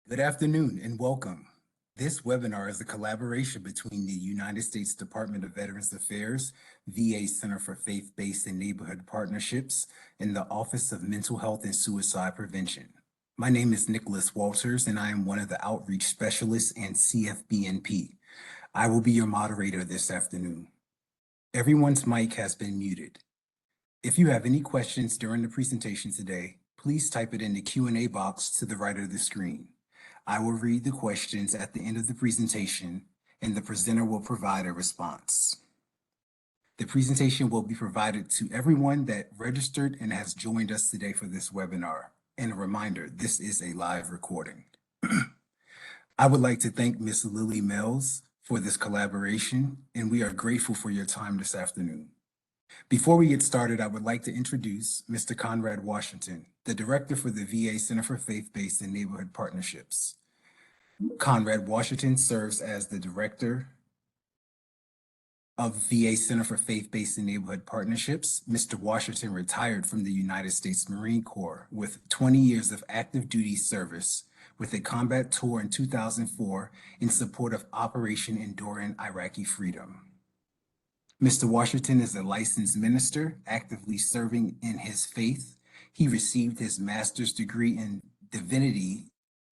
Good afternoon and welcome. This webinar is a collaboration between the United States Department of Veterans Affairs, VA Center for Faith-Based and Neighborhood Partnerships, and the Office of Mental Health and Suicide Prevention. My name is Nicholas Walters, and I am one of the outreach specialists and CFBNP. I will be your moderator this afternoon. Everyone's mic has been muted. If you have any questions during the presentation today, please type it in the Q&A box to the right of the screen. I will read the questions at the end of the presentation, and the presenter will provide a response. The presentation will be provided to everyone that registered and has joined us today for this webinar. And a reminder, this is a live recording. I would like to thank Ms. Lillie Mells for this collaboration, and we are grateful for your time this afternoon. Before we get started, I would like to introduce Mr. Conrad Washington, the Director for the VA Center for Faith-Based and Neighborhood Partnerships. Conrad Washington serves as the Director of VA Center for Faith-Based and Neighborhood Partnerships. Mr. Washington retired from the United States Marine Corps with 20 years of active duty service with a combat tour in 2004 in support of Operation Enduring Iraqi Freedom. Mr. Washington is a licensed minister, actively serving in his faith. He received his master's degree in divinity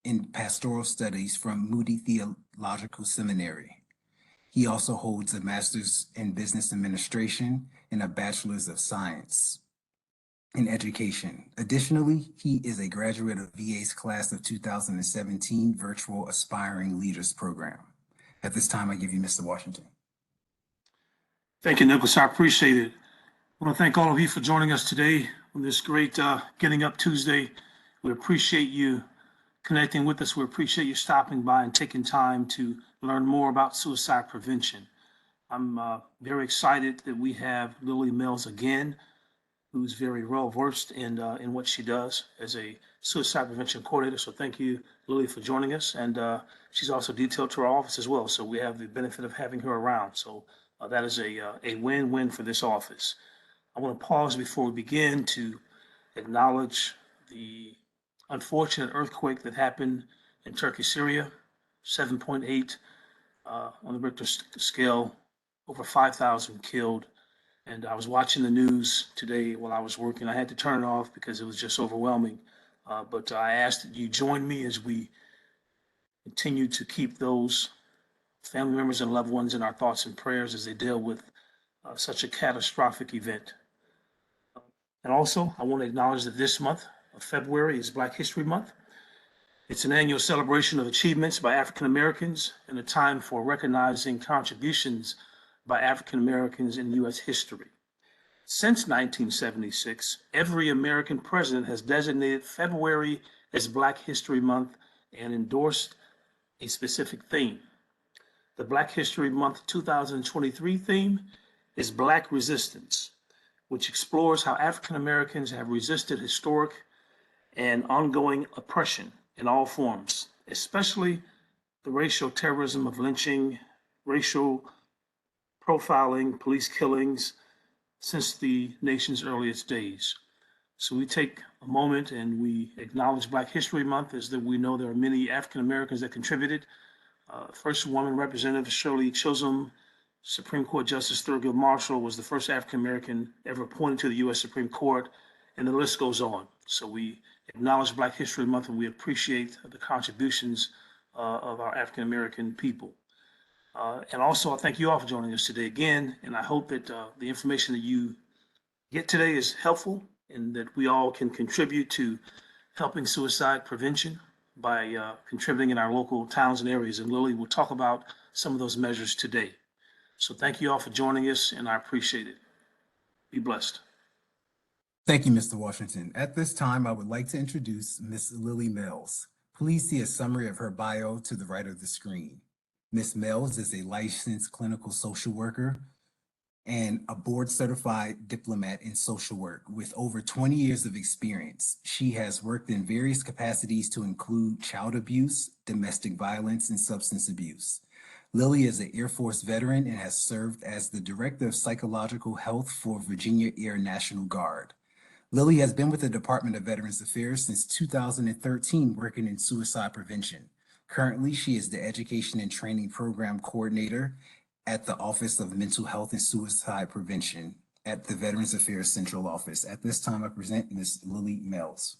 in pastoral studies from Moody Theological Seminary. He also holds a master's in business administration and a bachelor's of science in education. Additionally, he is a graduate of VA's class of 2017 Virtual Aspiring Leaders Program. At this time, I give you Mr. Washington. Thank you, Nicholas. I appreciate it. I want to thank all of you for joining us today on this great Getting Up Tuesday. We appreciate you connecting with us. We appreciate you stopping by and taking time to learn more about suicide prevention. I'm very excited that we have Lillie Mells again, who's very well versed in what she does as a suicide prevention coordinator. So thank you, Lillie, for joining us. And she's also detailed to our office as well. So we have the benefit of having her around. So that is a win-win for this office. I want to pause before we begin to acknowledge the unfortunate earthquake that happened in Turkey, Syria, 7.8 on the Richter scale, over 5,000 killed. And I was watching the news today while I was working. I had to turn it off because it was just overwhelming. But I asked that you join me as we continue to keep those family members and loved ones in our thoughts and prayers as they deal with such a catastrophic event. And also, I want to acknowledge that this month of February is Black History Month. It's an annual celebration of achievements by African Americans and a time for recognizing contributions by African Americans in U.S. history. Since 1976, every American president has designated February as Black History Month and endorsed a specific theme. The Black History Month 2023 theme is Black Resistance, which explores how African Americans have resisted historic and ongoing oppression in all forms, especially the racial terrorism of lynching, racial profiling, police killings since the nation's earliest days. So we take a moment and we acknowledge Black History Month as that we know there are many African Americans that contributed. First woman representative Shirley Chisholm, Supreme Court Justice Thurgood Marshall, was the first African American ever appointed to the U.S. Supreme Court, and the list goes on. So we acknowledge Black History Month and we appreciate the contributions of our African American people. And also, I thank you all for joining us today again, and I hope that the information that you get today is helpful and that we all can contribute to helping suicide prevention by contributing in our local towns and areas. And Lillie will talk about some of those measures today. So thank you all for joining us, and I appreciate it. Be blessed. Thank you, Mr. Washington. At this time, I would like to introduce Ms. Lillie Mells. Please see a summary of her bio to the right of the screen. Ms. Mells is a licensed clinical social worker and a board-certified diplomat in social work with over 20 years of experience. She has worked in various capacities to include child abuse, domestic violence, and substance abuse. Lillie is an Air Force veteran and has served as the Director of Psychological Health for Virginia Air National Guard. Lillie has been with the Department of Veterans Affairs since 2013, working in suicide prevention. Currently, she is the Education and Training Program Coordinator at the Office of Mental Health and Suicide Prevention at the Veterans Affairs Central Office. At this time, I present Ms. Lillie Mells.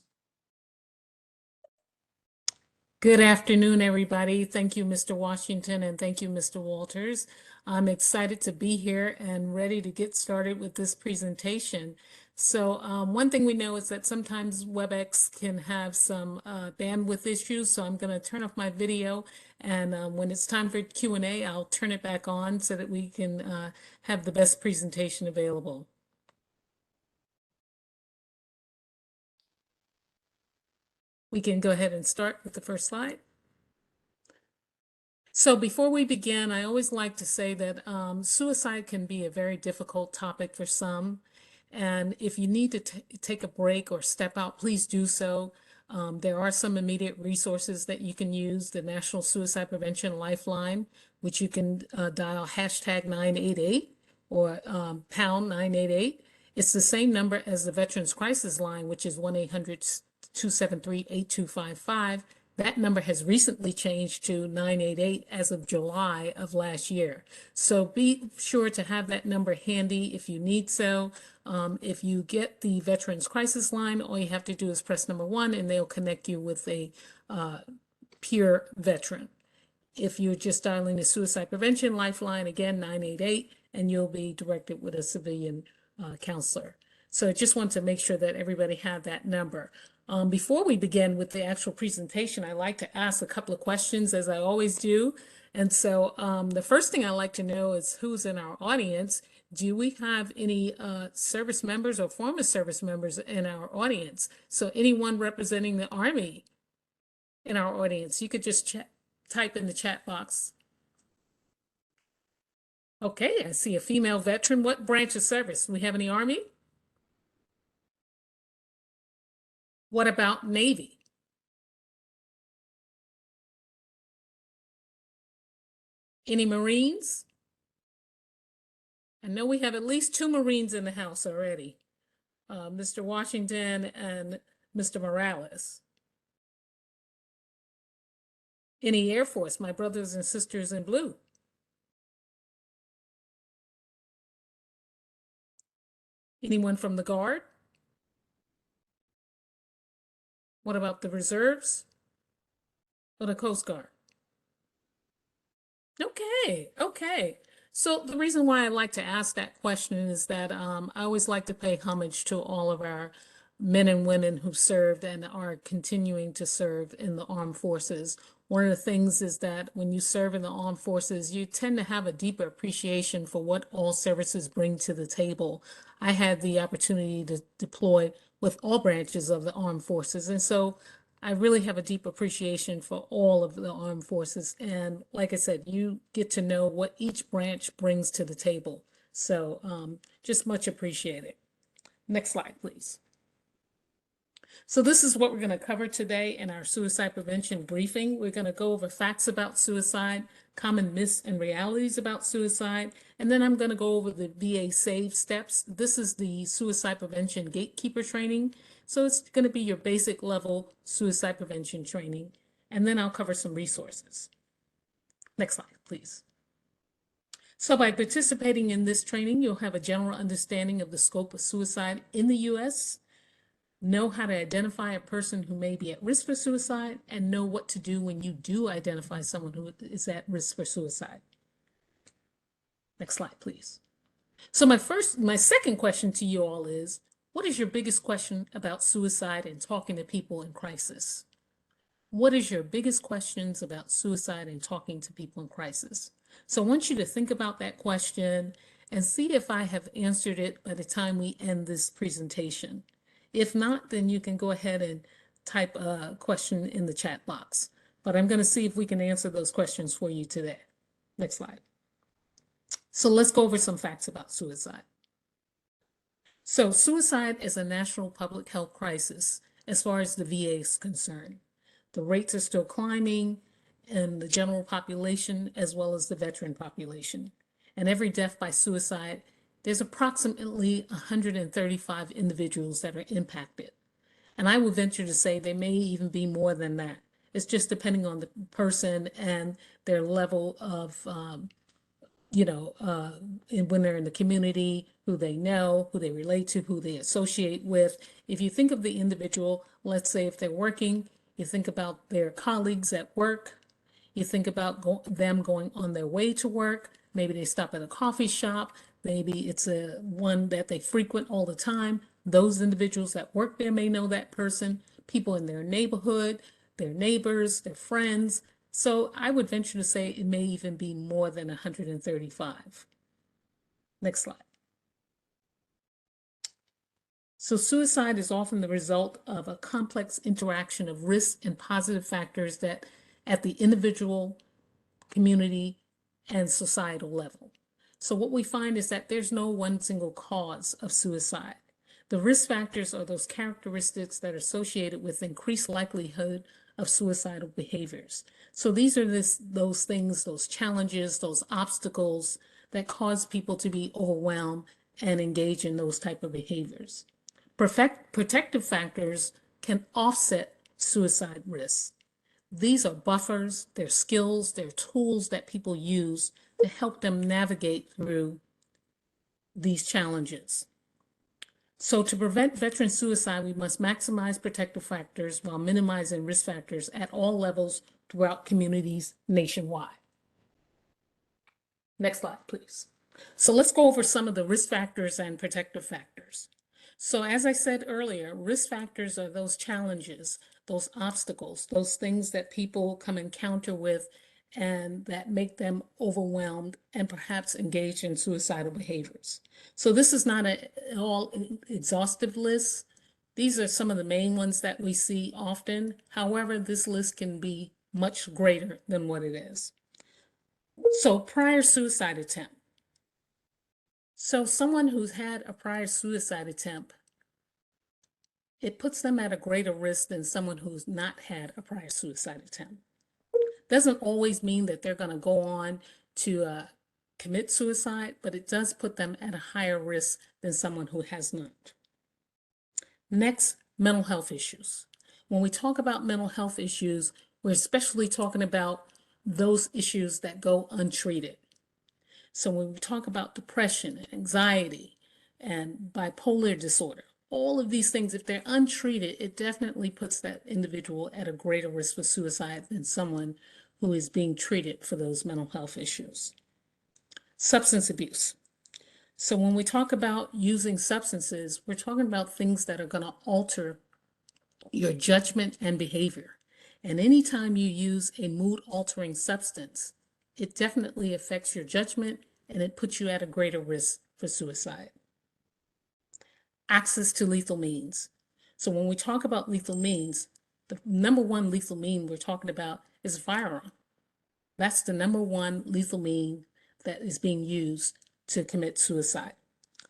Good afternoon, everybody. Thank you, Mr. Washington, and thank you, Mr. Walters. I'm excited to be here and ready to get started with this presentation. So one thing we know is that sometimes WebEx can have some bandwidth issues, so I'm going to turn off my video, and when it's time for Q&A, I'll turn it back on so that we can have the best presentation available. We can go ahead and start with the first slide. So before we begin, I always like to say that suicide can be a very difficult topic for some. And if you need to take a break or step out, please do so. There are some immediate resources that you can use, the National Suicide Prevention Lifeline, which you can dial #988 or pound 988. It's the same number as the Veterans Crisis Line, which is 1-800-273-8255. That number has recently changed to 988 as of July of last year. So be sure to have that number handy if you need so. If you get the Veterans Crisis Line, all you have to do is press number 1 and they'll connect you with a peer veteran. If you're just dialing the Suicide Prevention Lifeline, again, 988, and you'll be directed with a civilian counselor. So I just want to make sure that everybody had that number. Before we begin with the actual presentation, I like to ask a couple of questions, as I always do. And so the first thing I like to know is who's in our audience. Do we have any service members or former service members in our audience? So anyone representing the Army in our audience, you could just type in the chat box. Okay, I see a female veteran. What branch of service? Do we have any Army? What about Navy? Any Marines? I know we have at least 2 Marines in the house already, Mr. Washington and Mr. Morales. Any Air Force, my brothers and sisters in blue? Anyone from the Guard? What about the Reserves or the Coast Guard? Okay. So the reason why I like to ask that question is that I always like to pay homage to all of our men and women who served and are continuing to serve in the armed forces. One of the things is that when you serve in the armed forces, you tend to have a deeper appreciation for what all services bring to the table. I had the opportunity to deploy with all branches of the armed forces, and so I really have a deep appreciation for all of the armed forces. And like I said, you get to know what each branch brings to the table. So just much appreciated. Next slide, please. So this is what we're going to cover today in our suicide prevention briefing. We're going to go over facts about suicide, common myths and realities about suicide, and then I'm going to go over the VA S.A.V.E steps. This is the suicide prevention gatekeeper training. So it's going to be your basic level suicide prevention training, and then I'll cover some resources. Next slide, please. So by participating in this training, you'll have a general understanding of the scope of suicide in the U.S., know how to identify a person who may be at risk for suicide, and know what to do when you do identify someone who is at risk for suicide. Next slide, please. So my second question to you all is, what is your biggest question about suicide and talking to people in crisis? What is your biggest questions about suicide and talking to people in crisis? So I want you to think about that question and see if I have answered it by the time we end this presentation. If not, then you can go ahead and type a question in the chat box. But I'm going to see if we can answer those questions for you today. Next slide. So let's go over some facts about suicide. So suicide is a national public health crisis as far as the VA is concerned. The rates are still climbing in the general population as well as the veteran population. And every death by suicide there's approximately 135 individuals that are impacted. And I would venture to say there may even be more than that. It's just depending on the person and their level of, when they're in the community, who they know, who they relate to, who they associate with. If you think of the individual, let's say if they're working, you think about their colleagues at work, you think about them going on their way to work. Maybe they stop at a coffee shop. Maybe it's a one that they frequent all the time. Those individuals that work there may know that person, people in their neighborhood, their neighbors, their friends. So I would venture to say it may even be more than 135. Next slide. So suicide is often the result of a complex interaction of risk and positive factors that at the individual, community, and societal level. So what we find is that there's no one single cause of suicide. The risk factors are those characteristics that are associated with increased likelihood of suicidal behaviors. So these are those things, those challenges, those obstacles that cause people to be overwhelmed and engage in those type of behaviors. Protective factors can offset suicide risks. These are buffers, they're skills, they're tools that people use to help them navigate through these challenges. So to prevent veteran suicide, we must maximize protective factors while minimizing risk factors at all levels throughout communities nationwide. Next slide, please. So let's go over some of the risk factors and protective factors. So as I said earlier, risk factors are those challenges, those obstacles, those things that people come encounter with and that make them overwhelmed and perhaps engage in suicidal behaviors. So this is not an all exhaustive list. These are some of the main ones that we see often. However, this list can be much greater than what it is. So prior suicide attempt. So someone who's had a prior suicide attempt, it puts them at a greater risk than someone who's not had a prior suicide attempt. Doesn't always mean that they're going to go on to commit suicide, but it does put them at a higher risk than someone who has not. Next, mental health issues. When we talk about mental health issues, we're especially talking about those issues that go untreated. So when we talk about depression and anxiety and bipolar disorder, all of these things, if they're untreated, it definitely puts that individual at a greater risk for suicide than someone who is being treated for those mental health issues. Substance abuse. So when we talk about using substances, we're talking about things that are going to alter your judgment and behavior. And anytime you use a mood-altering substance, it definitely affects your judgment and it puts you at a greater risk for suicide. Access to lethal means. So when we talk about lethal means, the number one lethal mean we're talking about is a firearm. That's the number one lethal mean that is being used to commit suicide.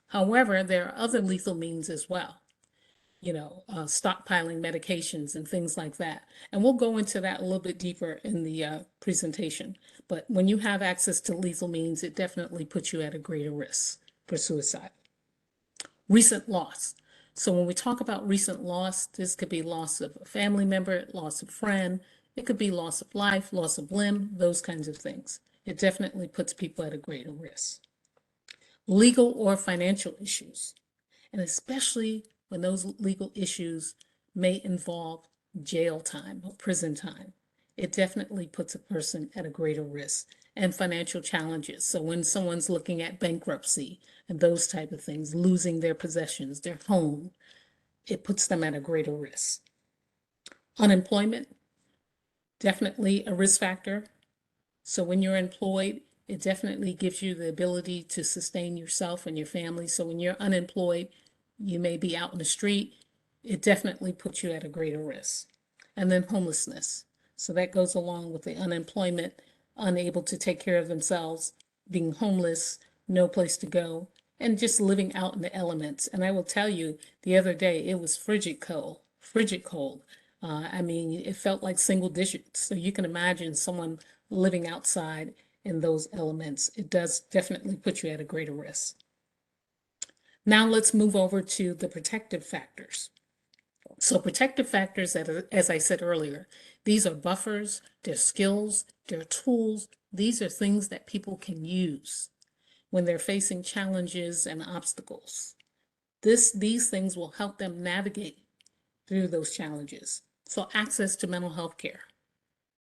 However, there are other lethal means as well. Stockpiling medications and things like that. And we'll go into that a little bit deeper in the presentation. But when you have access to lethal means, it definitely puts you at a greater risk for suicide. Recent loss. So when we talk about recent loss, this could be loss of a family member, loss of friend, it could be loss of life, loss of limb, those kinds of things. It definitely puts people at a greater risk. Legal or financial issues, and especially when those legal issues may involve jail time or prison time, it definitely puts a person at a greater risk. And financial challenges. So when someone's looking at bankruptcy and those type of things, losing their possessions, their home, it puts them at a greater risk. Unemployment, definitely a risk factor. So when you're employed, it definitely gives you the ability to sustain yourself and your family. So when you're unemployed, you may be out in the street, it definitely puts you at a greater risk. And then homelessness. So that goes along with the unemployment, unable to take care of themselves, being homeless, no place to go, and just living out in the elements. And I will tell you, the other day, it was frigid cold, frigid cold. It felt like single digits. So you can imagine someone living outside in those elements. It does definitely put you at a greater risk. Now let's move over to the protective factors. So protective factors, as I said earlier, these are buffers, they're skills, they're tools. These are things that people can use when they're facing challenges and obstacles. These things will help them navigate through those challenges. So access to mental health care.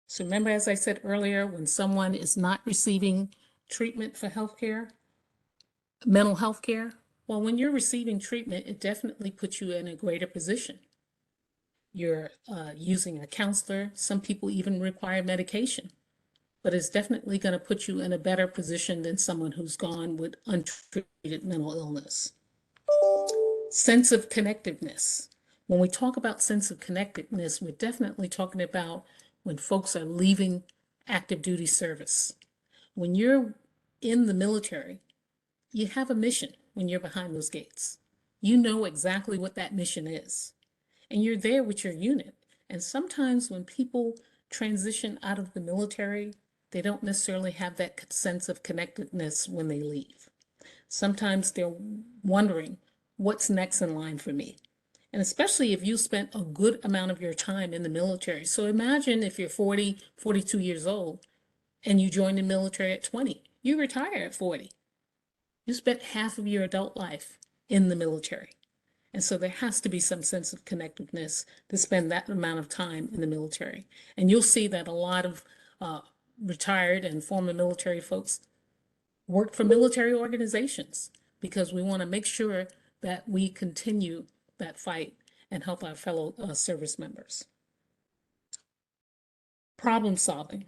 So remember, as I said earlier, when someone is not receiving treatment for healthcare, mental health care, well, when you're receiving treatment, it definitely puts you in a greater position. You're using a counselor. Some people even require medication, but it's definitely going to put you in a better position than someone who's gone with untreated mental illness. Sense of connectedness. When we talk about sense of connectedness, we're definitely talking about when folks are leaving active duty service. When you're in the military, you have a mission when you're behind those gates. You know exactly what that mission is, and you're there with your unit. And sometimes when people transition out of the military, they don't necessarily have that sense of connectedness when they leave. Sometimes they're wondering, what's next in line for me? And especially if you spent a good amount of your time in the military. So imagine if you're 40, 42 years old and you join the military at 20, you retire at 40. You spent half of your adult life in the military. And so there has to be some sense of connectedness to spend that amount of time in the military. And you'll see that a lot of retired and former military folks work for military organizations because we want to make sure that we continue that fight and help our fellow service members. Problem solving.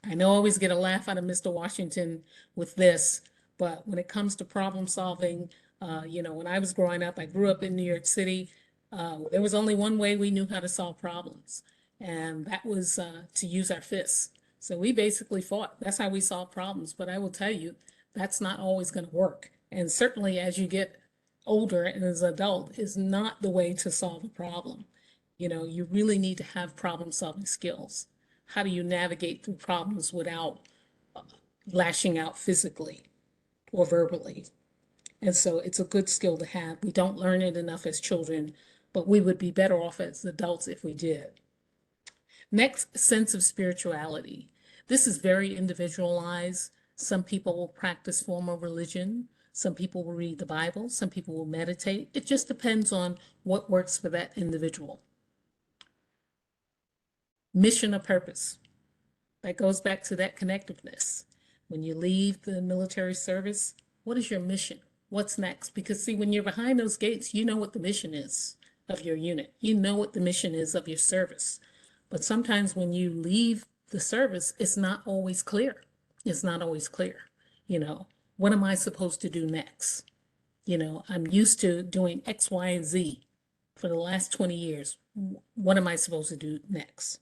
I know I always get a laugh out of Mr. Washington with this, but when it comes to problem solving, when I was growing up, I grew up in New York City. There was only one way we knew how to solve problems, and that was to use our fists. So we basically fought. That's how we solve problems. But I will tell you, that's not always going to work. And certainly as you get older and as an adult, is not the way to solve a problem. You really need to have problem solving skills. How do you navigate through problems without lashing out physically or verbally? And so it's a good skill to have. We don't learn it enough as children, but we would be better off as adults if we did. Next, sense of spirituality. This is very individualized. Some people will practice formal religion. Some people will read the Bible. Some people will meditate. It just depends on what works for that individual. Mission or purpose. That goes back to that connectiveness. When you leave the military service, what is your mission? What's next? Because see, when you're behind those gates, you know what the mission is of your unit. You know what the mission is of your service. But sometimes when you leave the service, it's not always clear. It's not always clear. What am I supposed to do next? I'm used to doing X, Y, and Z for the last 20 years. What am I supposed to do next?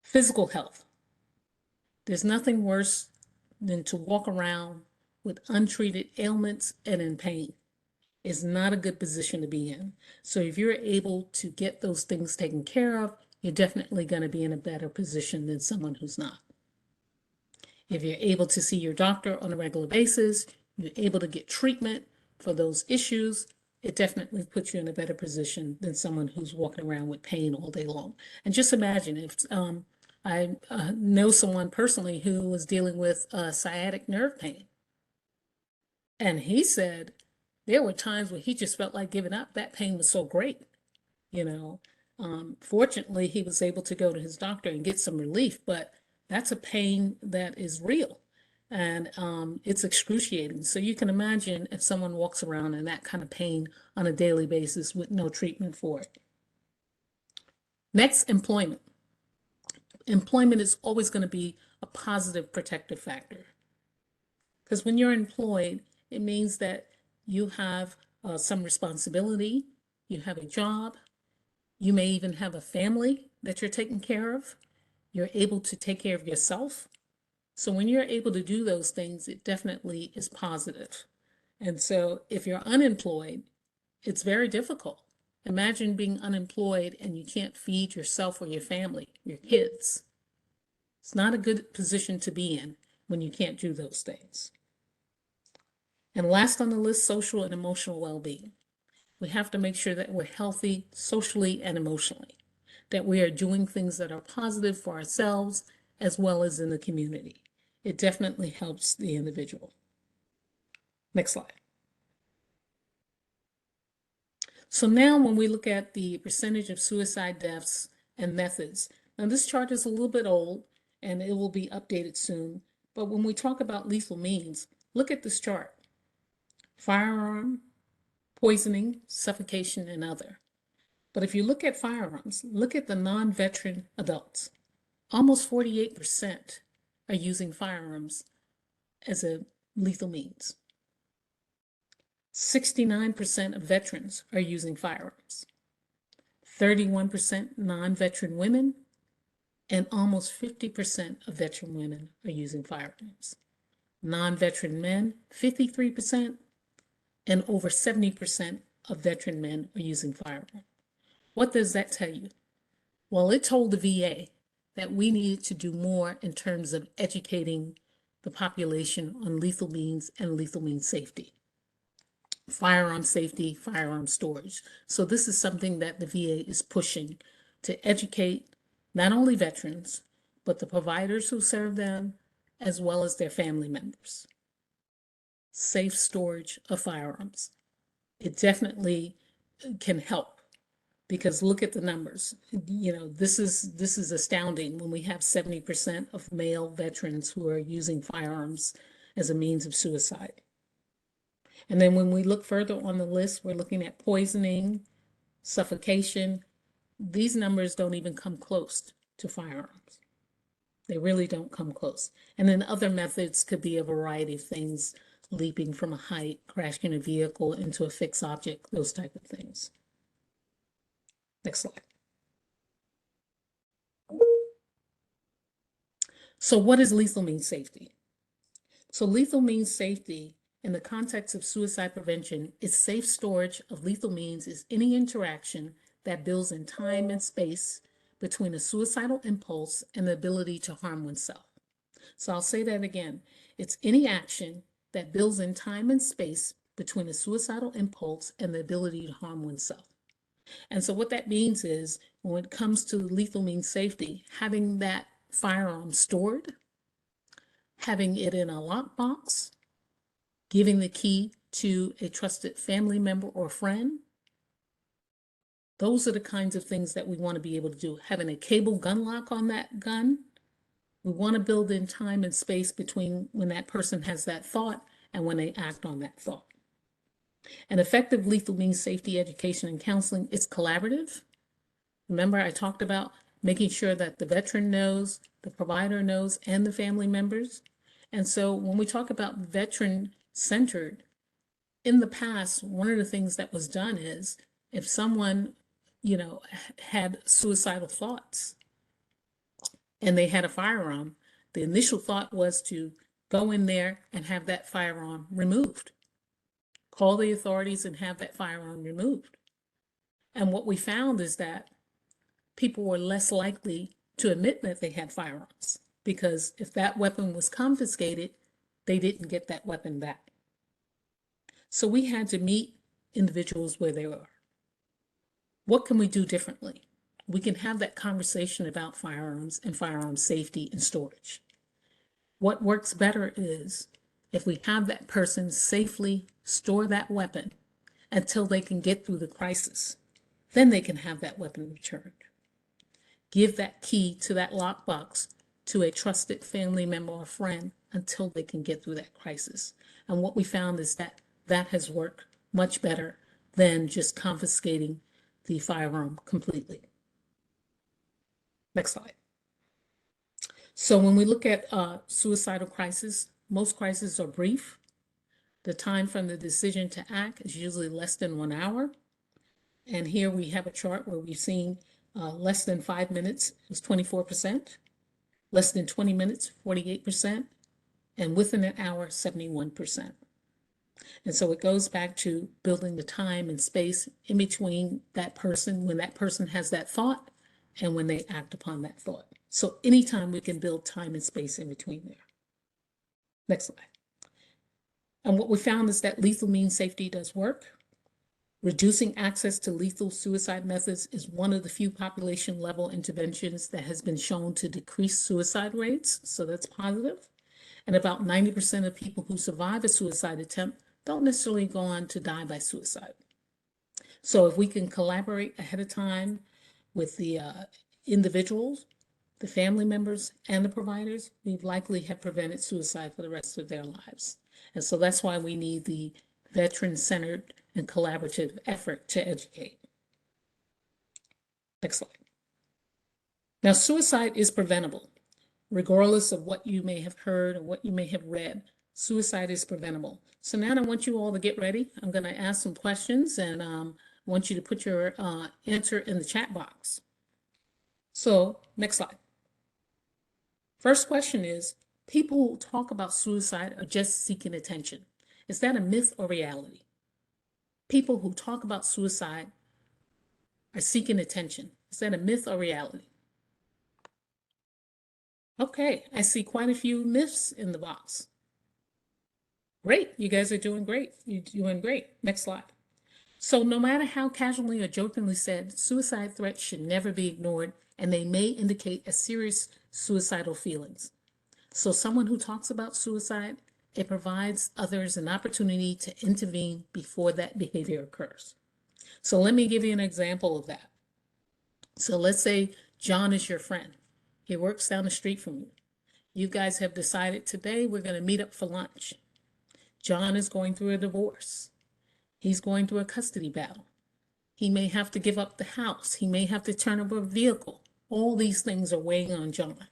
Physical health. There's nothing worse than to walk around with untreated ailments and in pain. It's not a good position to be in. So if you're able to get those things taken care of, you're definitely going to be in a better position than someone who's not. If you're able to see your doctor on a regular basis, you're able to get treatment for those issues, it definitely puts you in a better position than someone who's walking around with pain all day long. And just imagine if I know someone personally who was dealing with sciatic nerve pain. And he said there were times when he just felt like giving up. That pain was so great, you know. Fortunately, he was able to go to his doctor and get some relief, but that's a pain that is real and it's excruciating. So you can imagine if someone walks around in that kind of pain on a daily basis with no treatment for it. Next, employment. Employment is always going to be a positive protective factor. Because when you're employed, it means that you have some responsibility, you have a job, you may even have a family that you're taking care of. You're able to take care of yourself. So when you're able to do those things, it definitely is positive. And so if you're unemployed, it's very difficult. Imagine being unemployed and you can't feed yourself or your family, your kids. It's not a good position to be in when you can't do those things. And last on the list, social and emotional well-being. We have to make sure that we're healthy socially and emotionally, that we are doing things that are positive for ourselves as well as in the community. It definitely helps the individual. Next slide. So now when we look at the percentage of suicide deaths and methods, now this chart is a little bit old and it will be updated soon, but when we talk about lethal means, look at this chart. Firearm, poisoning, suffocation, and other. But if you look at firearms, look at the non-veteran adults. Almost 48% are using firearms as a lethal means. 69% of veterans are using firearms. 31% non-veteran women, and almost 50% of veteran women are using firearms. Non-veteran men, 53%, and over 70% of veteran men are using firearms. What does that tell you? Well, it told the VA that we needed to do more in terms of educating the population on lethal means and lethal means safety. Firearm safety, firearm storage. So this is something that the VA is pushing to educate not only veterans, but the providers who serve them, as well as their family members. Safe storage of firearms. It definitely can help, because look at the numbers. You know, this is astounding when we have 70% of male veterans who are using firearms as a means of suicide. And then when we look further on the list, we're looking at poisoning, suffocation. These numbers don't even come close to firearms. They really don't come close. And then other methods could be a variety of things, leaping from a height, crashing a vehicle into a fixed object, those type of things. Next slide. So what is lethal means safety? So lethal means safety in the context of suicide prevention is safe storage of lethal means is any interaction that builds in time and space between a suicidal impulse and the ability to harm oneself. So I'll say that again. It's any action that builds in time and space between a suicidal impulse and the ability to harm oneself. And so what that means is when it comes to lethal means safety, having that firearm stored, having it in a lockbox, giving the key to a trusted family member or friend. Those are the kinds of things that we want to be able to do. Having a cable gun lock on that gun. We want to build in time and space between when that person has that thought and when they act on that thought. And effective lethal means safety education and counseling is collaborative. Remember, I talked about making sure that the veteran knows, the provider knows, and the family members. And so when we talk about veteran-centered, in the past, one of the things that was done is if someone, you know, had suicidal thoughts and they had a firearm, the initial thought was to go in there and have that firearm removed. Call the authorities and have that firearm removed. And what we found is that people were less likely to admit that they had firearms, because if that weapon was confiscated, they didn't get that weapon back. So we had to meet individuals where they were. What can we do differently? We can have that conversation about firearms and firearm safety and storage. What works better is if we have that person safely store that weapon until they can get through the crisis, then they can have that weapon returned. Give that key to that lockbox to a trusted family member or friend until they can get through that crisis. And what we found is that that has worked much better than just confiscating the firearm completely. Next slide. So when we look at suicidal crisis, most crises are brief. The time from the decision to act is usually less than 1 hour. And here we have a chart where we've seen less than 5 minutes is 24%, less than 20 minutes, 48%, and within an hour, 71%. And so it goes back to building the time and space in between that person, when that person has that thought and when they act upon that thought. So anytime we can build time and space in between there. Next slide. And what we found is that lethal means safety does work. Reducing access to lethal suicide methods is one of the few population level interventions that has been shown to decrease suicide rates, so that's positive. And about 90% of people who survive a suicide attempt don't necessarily go on to die by suicide. So if we can collaborate ahead of time with the individuals, the family members, and the providers, we likely have prevented suicide for the rest of their lives. And so that's why we need the veteran-centered and collaborative effort to educate. Next slide. Now, suicide is preventable. Regardless of what you may have heard or what you may have read, suicide is preventable. So now I want you all to get ready. I'm going to ask some questions and I want you to put your answer in the chat box. So next slide. First question is, people who talk about suicide are just seeking attention. Is that a myth or reality? People who talk about suicide are seeking attention. Is that a myth or reality? Okay, I see quite a few myths in the box. Great, you guys are doing great. You're doing great. Next slide. So no matter how casually or jokingly said, suicide threats should never be ignored, and they may indicate a serious suicidal feelings. So someone who talks about suicide, it provides others an opportunity to intervene before that behavior occurs. So let me give you an example of that. So let's say John is your friend. He works down the street from you. You guys have decided today we're going to meet up for lunch. John is going through a divorce. He's going through a custody battle. He may have to give up the house. He may have to turn over a vehicle. All these things are weighing on John.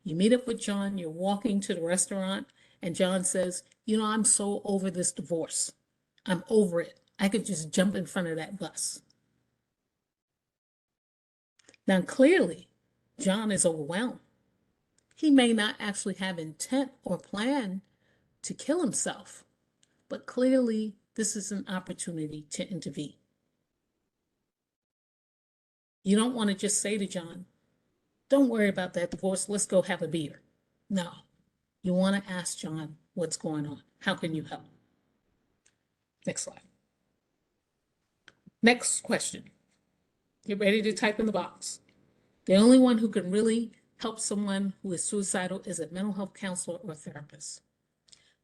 You meet up with John, you're walking to the restaurant, and John says, you know, I'm so over this divorce. I'm over it. I could just jump in front of that bus. Now, clearly, John is overwhelmed. He may not actually have intent or plan to kill himself, but clearly this is an opportunity to intervene. You don't want to just say to John, don't worry about that divorce, let's go have a beer. No, you want to ask John what's going on. How can you help? Next slide. Next question. Get ready to type in the box. The only one who can really help someone who is suicidal is a mental health counselor or therapist.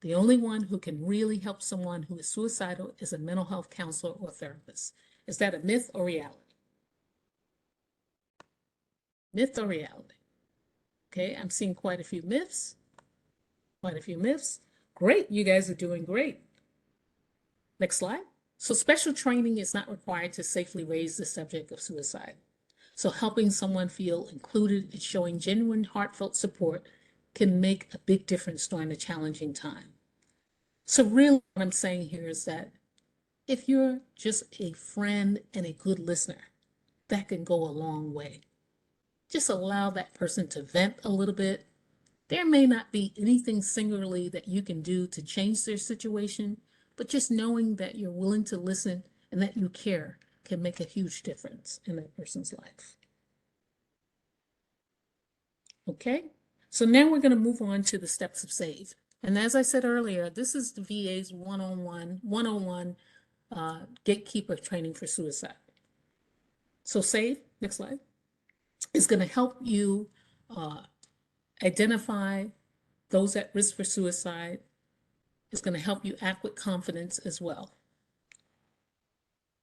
The only one who can really help someone who is suicidal is a mental health counselor or therapist. Is that a myth or reality? Myth or reality? Okay, I'm seeing quite a few myths. Quite a few myths. Great, you guys are doing great. Next slide. So special training is not required to safely raise the subject of suicide. So helping someone feel included and showing genuine heartfelt support can make a big difference during a challenging time. So really what I'm saying here is that if you're just a friend and a good listener, that can go a long way. Just allow that person to vent a little bit. There may not be anything singularly that you can do to change their situation, but just knowing that you're willing to listen and that you care can make a huge difference in that person's life. Okay, so now we're going to move on to the steps of S.A.V.E. And as I said earlier, this is the VA's 101 gatekeeper training for suicide. So S.A.V.E., next slide, is going to help you identify those at risk for suicide. It's going to help you act with confidence as well,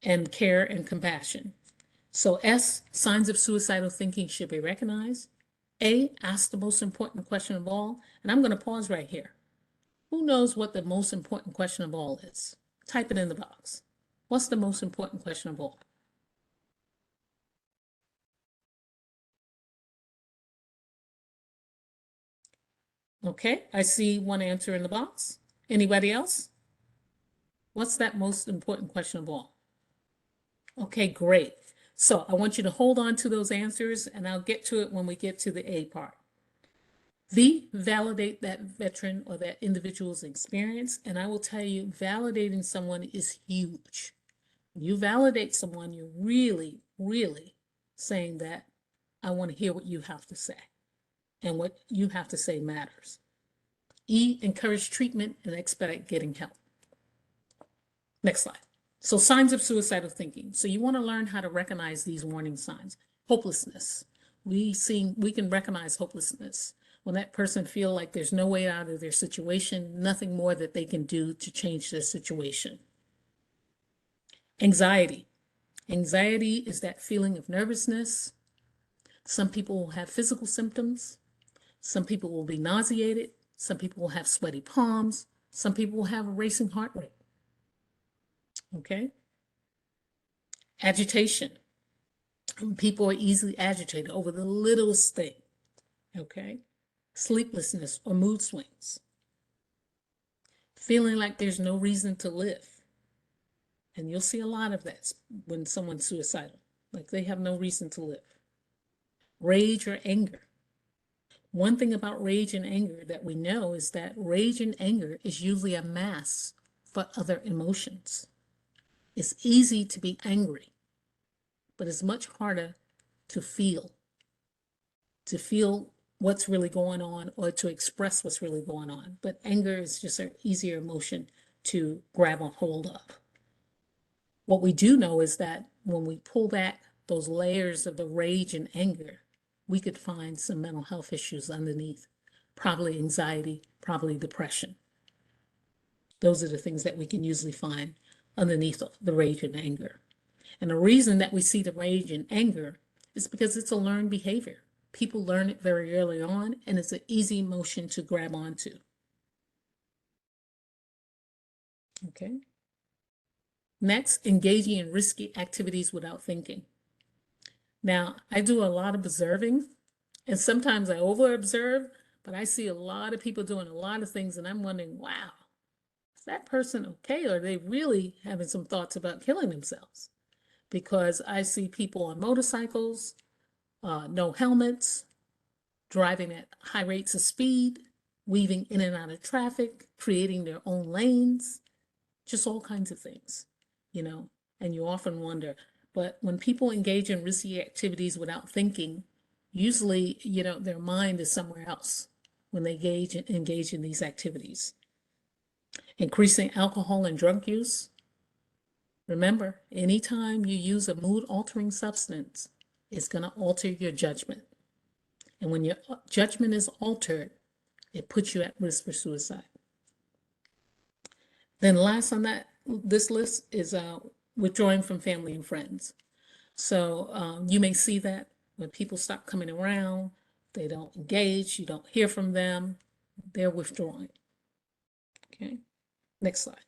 and care and compassion. So S, signs of suicidal thinking should be recognized. A, ask the most important question of all. And I'm going to pause right here. Who knows what the most important question of all is? Type it in the box. What's the most important question of all? Okay, I see one answer in the box. Anybody else? What's that most important question of all? Okay, great. So I want you to hold on to those answers and I'll get to it when we get to the A part. V, validate that veteran or that individual's experience. And I will tell you, validating someone is huge. When you validate someone, you're really, really saying that I want to hear what you have to say. And what you have to say matters. E, encourage treatment and expedite getting help. Next slide. So signs of suicidal thinking. So you want to learn how to recognize these warning signs. Hopelessness. We can recognize hopelessness when that person feel like there's no way out of their situation, nothing more that they can do to change their situation. Anxiety. Anxiety is that feeling of nervousness. Some people will have physical symptoms. Some people will be nauseated. Some people will have sweaty palms. Some people will have a racing heart rate. Okay? Agitation. People are easily agitated over the littlest thing. Okay? Sleeplessness or mood swings. Feeling like there's no reason to live. And you'll see a lot of that when someone's suicidal, like they have no reason to live. Rage or anger. One thing about rage and anger that we know is that rage and anger is usually a mask for other emotions. It's easy to be angry, but it's much harder to feel what's really going on or to express what's really going on. But anger is just an easier emotion to grab a hold of. What we do know is that when we pull back those layers of the rage and anger, we could find some mental health issues underneath, probably anxiety, probably depression. Those are the things that we can usually find underneath the rage and anger. And the reason that we see the rage and anger is because it's a learned behavior. People learn it very early on, and it's an easy emotion to grab onto. Okay. Next, engaging in risky activities without thinking. Now, I do a lot of observing, and sometimes I over-observe, but I see a lot of people doing a lot of things, and I'm wondering, wow, is that person okay? Or are they really having some thoughts about killing themselves? Because I see people on motorcycles, no helmets, driving at high rates of speed, weaving in and out of traffic, creating their own lanes, just all kinds of things, and you often wonder. But when people engage in risky activities without thinking, usually, their mind is somewhere else when they engage in these activities. Increasing alcohol and drug use. Remember, anytime you use a mood-altering substance, it's going to alter your judgment. And when your judgment is altered, it puts you at risk for suicide. Then last on this list is withdrawing from family and friends. So you may see that when people stop coming around, they don't engage, you don't hear from them, they're withdrawing. Okay, next slide.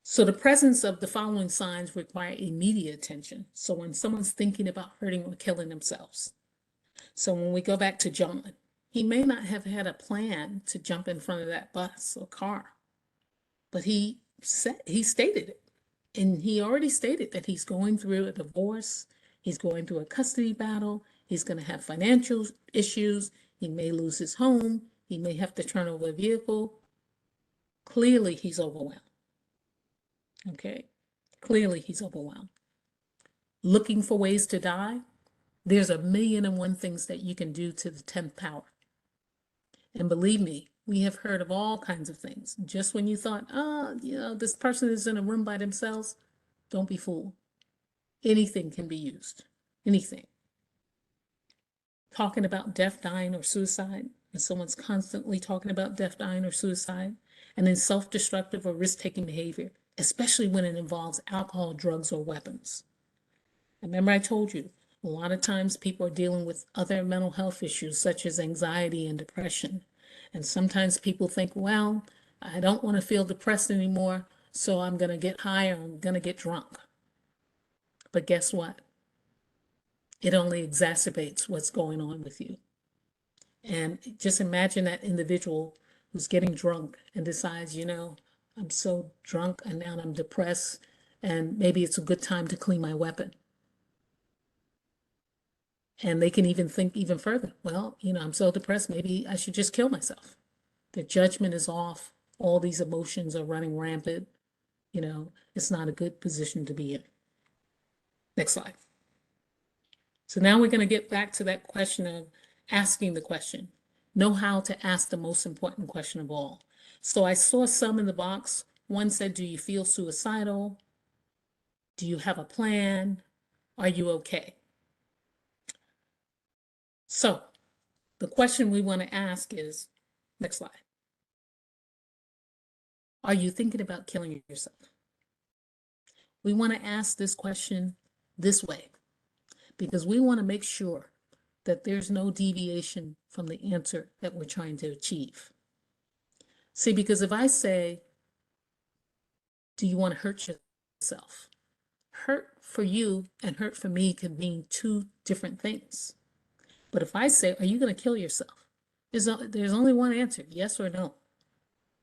So the presence of the following signs require immediate attention. So when someone's thinking about hurting or killing themselves. So when we go back to John, he may not have had a plan to jump in front of that bus or car, but he stated it. And he already stated that he's going through a divorce, he's going through a custody battle, he's going to have financial issues, he may lose his home, he may have to turn over a vehicle. Clearly, he's overwhelmed. Okay? Clearly, he's overwhelmed. Looking for ways to die, there's 1,000,001 things that you can do to the 10th power. And believe me, we have heard of all kinds of things. Just when you thought, this person is in a room by themselves, don't be fooled. Anything can be used. Anything. Talking about death, dying, or suicide, and someone's constantly talking about death, dying, or suicide, and then self-destructive or risk-taking behavior, especially when it involves alcohol, drugs, or weapons. Remember I told you, a lot of times people are dealing with other mental health issues such as anxiety and depression. And sometimes people think, well, I don't want to feel depressed anymore, so I'm going to get high or I'm going to get drunk. But guess what? It only exacerbates what's going on with you. And just imagine that individual who's getting drunk and decides, I'm so drunk and now I'm depressed and maybe it's a good time to clean my weapon. And they can even think even further. Well, I'm so depressed, maybe I should just kill myself. The judgment is off. All these emotions are running rampant. It's not a good position to be in. Next slide. So now we're going to get back to that question of asking the question. Know how to ask the most important question of all. So I saw some in the box One said, do you feel suicidal? Do you have a plan? Are you okay? So the question we want to ask is, next slide. Are you thinking about killing yourself? We want to ask this question this way because we want to make sure that there's no deviation from the answer that we're trying to achieve. See, because if I say, do you want to hurt yourself? Hurt for you and hurt for me could mean two different things. But if I say, are you going to kill yourself? There's only one answer, yes or no.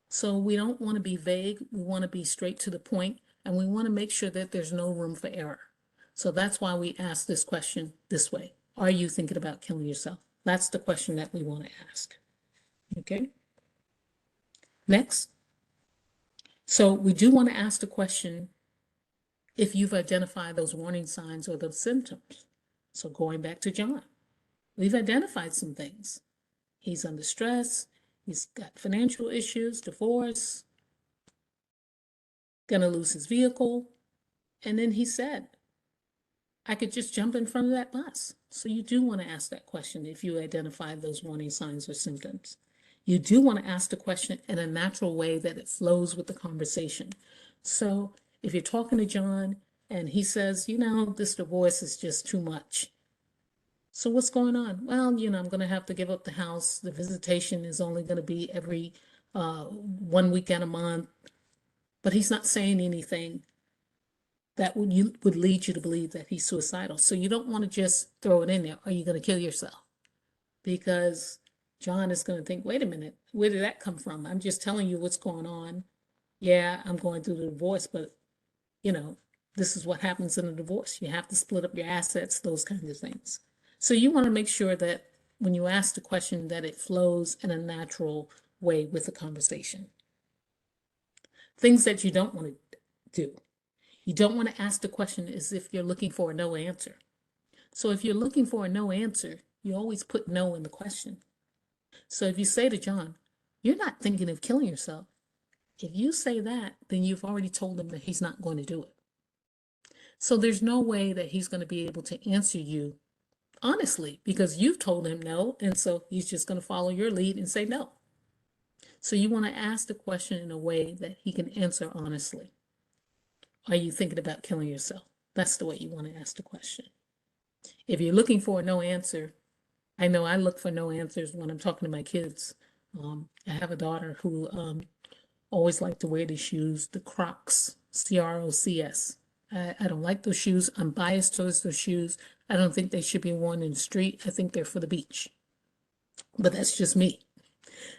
So we don't want to be vague. We want to be straight to the point, and we want to make sure that there's no room for error. So that's why we ask this question this way. Are you thinking about killing yourself? That's the question that we want to ask. Okay. Next. So we do want to ask the question if you've identified those warning signs or those symptoms. So going back to John, we've identified some things. He's under stress. He's got financial issues, divorce, gonna lose his vehicle. And then he said, I could just jump in front of that bus. So you do want to ask that question if you identify those warning signs or symptoms. You do want to ask the question in a natural way that it flows with the conversation. So if you're talking to John and he says, this divorce is just too much. So what's going on? Well, I'm going to have to give up the house. The visitation is only going to be every 1 weekend a month. But he's not saying anything that would lead you to believe that he's suicidal. So you don't want to just throw it in there. Are you going to kill yourself? Because John is going to think, wait a minute, where did that come from? I'm just telling you what's going on. Yeah, I'm going through the divorce, but this is what happens in a divorce. You have to split up your assets, those kinds of things. So you want to make sure that when you ask the question that it flows in a natural way with the conversation. Things that you don't want to do. You don't want to ask the question as if you're looking for a no answer. So if you're looking for a no answer, you always put no in the question. So if you say to John, you're not thinking of killing yourself. If you say that, then you've already told him that he's not going to do it. So there's no way that he's going to be able to answer you honestly because you've told him no. And so he's just going to follow your lead and say no. So you want to ask the question in a way that he can answer honestly. Are you thinking about killing yourself? That's the way you want to ask the question. If you're looking for a no answer, I know I look for no answers when I'm talking to my kids. I have a daughter who always liked to wear these shoes, the Crocs, C-R-O-C-S. I don't like those shoes. I'm biased towards those shoes. I don't think they should be worn in the street. I think they're for the beach. But that's just me.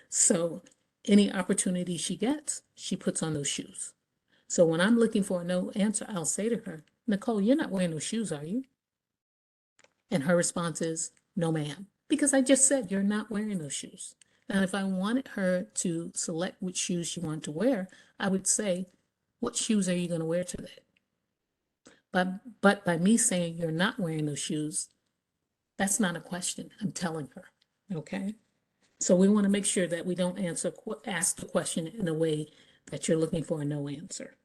So any opportunity she gets, she puts on those shoes. So when I'm looking for a no answer, I'll say to her, Nicole, you're not wearing those shoes, are you? And her response is, no, ma'am, because I just said you're not wearing those shoes. And if I wanted her to select which shoes she wanted to wear, I would say, what shoes are you going to wear today? But by me saying you're not wearing those shoes, that's not a question. I'm telling her, okay? So we want to make sure that we don't ask the question in a way that you're looking for a no answer.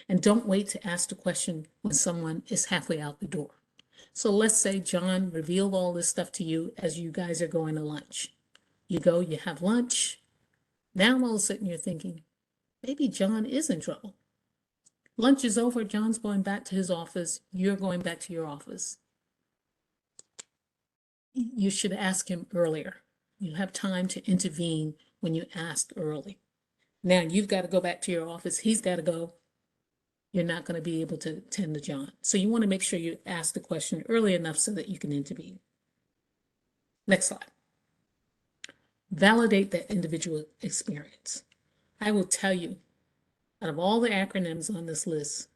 And don't wait to ask the question when someone is halfway out the door. So let's say John revealed all this stuff to you as you guys are going to lunch. You go, you have lunch. Now all of a sudden you're thinking, maybe John is in trouble. Lunch is over, John's going back to his office, you're going back to your office. You should ask him earlier. You have time to intervene when you ask early. Now you've got to go back to your office, he's got to go. You're not going to be able to tend to John. So you want to make sure you ask the question early enough so that you can intervene. Next slide. Validate that individual experience. I will tell you, out of all the acronyms on this list,